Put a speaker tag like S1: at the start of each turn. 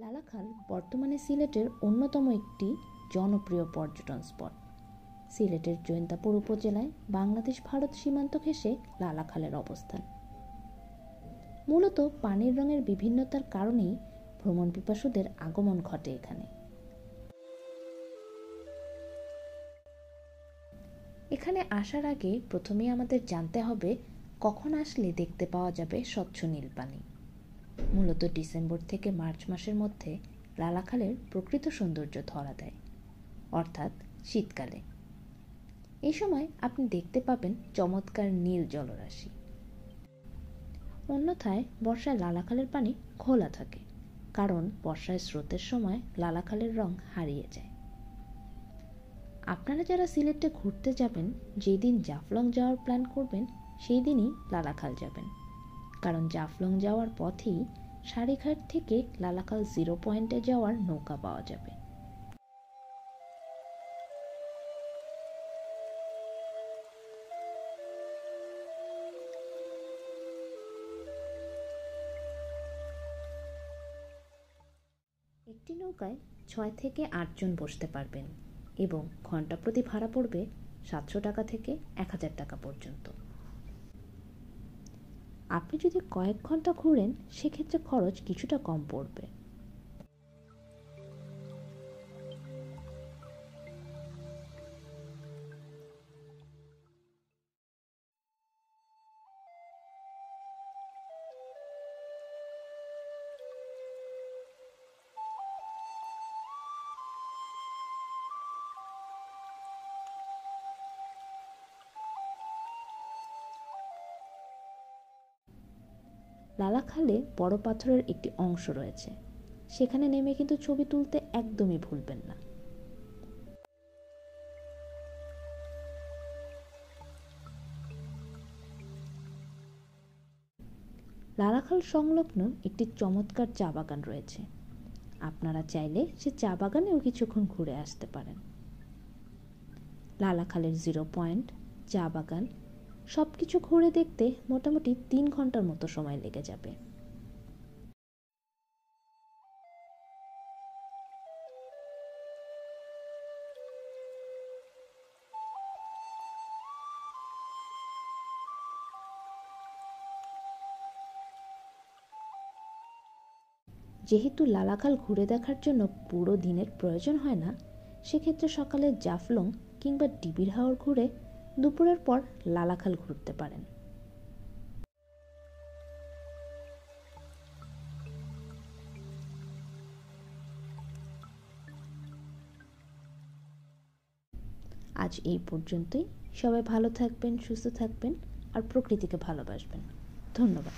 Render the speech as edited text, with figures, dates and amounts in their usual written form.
S1: লালাখাল বর্তমানে সিলেটের অন্যতম একটি জনপ্রিয় পর্যটন স্পট। সিলেটের জৈন্তাপুর উপজেলায় বাংলাদেশ-ভারত সীমান্ত ঘেঁষে লালাখালের অবস্থান। মূলত পানির রঙের বিভিন্নতার কারণেই ভ্রমণ পিপাসুদের আগমন ঘটে এখানে। এখানে আসার আগে প্রথমেই আমাদের জানতে হবে কখন আসলে দেখতে পাওয়া যাবে স্বচ্ছ নীল পানি। মূলত ডিসেম্বর থেকে মার্চ মাসের মধ্যে লালাখালের প্রকৃত সৌন্দর্য ধরা দেয়, অর্থাৎ শীতকালে। এই সময় আপনি দেখতে পাবেন চমৎকার নীল জলরাশি। অন্যথায় বর্ষায় লালাখালের পানি ঘোলা থাকে, কারণ বর্ষায় স্রোতের সময় লালাখালের রং হারিয়ে যায়। আপনারা যারা সিলেটে ঘুরতে যাবেন, যেদিন জাফলং যাওয়ার প্ল্যান করবেন সেই দিনই লালাখাল যাবেন, কারণ জাফলং যাওয়ার পথেই সারিঘাট থেকে লালাখাল 0 পয়েন্টে যাওয়ার নৌকা পাওয়া যাবে। একটি নৌকায় 6 থেকে 8 জন বসতে পারবেন এবং ঘন্টা প্রতি ভাড়া পড়বে 700 টাকা থেকে 1000 টাকা পর্যন্ত। আপনি যদি কয়েক ঘন্টা ঘুরেন সেক্ষেত্রে খরচ কিছুটা কম পড়বে। লালাখালে বড় পাথরের একটি অংশ রয়েছে, সেখানে নেমে কিন্তু ছবি তুলতে একদমই ভুলবেন না। লালাখাল সংলগ্ন একটি চমৎকার চা বাগান রয়েছে। আপনারা চাইলে সে চা বাগানেও কিছুক্ষণ ঘুরে আসতে পারেন। লালাখালের 0 পয়েন্ট, চা বাগান সবকিছু ঘুরে দেখতে মোটামুটি 3 ঘন্টার মতো সময় লেগে যাবে। যেহেতু লালাখাল ঘুরে দেখার জন্য পুরো দিনের প্রয়োজন হয় না, সেক্ষেত্রে সকালে জাফলং কিংবা ডিবির হাওর ঘুরে দুপুরের পর লালাখাল ঘুরতে পারেন। আজ এই পর্যন্তই। সবাই ভালো থাকবেন, সুস্থ থাকবেন আর প্রকৃতিকে ভালোবাসবেন। ধন্যবাদ।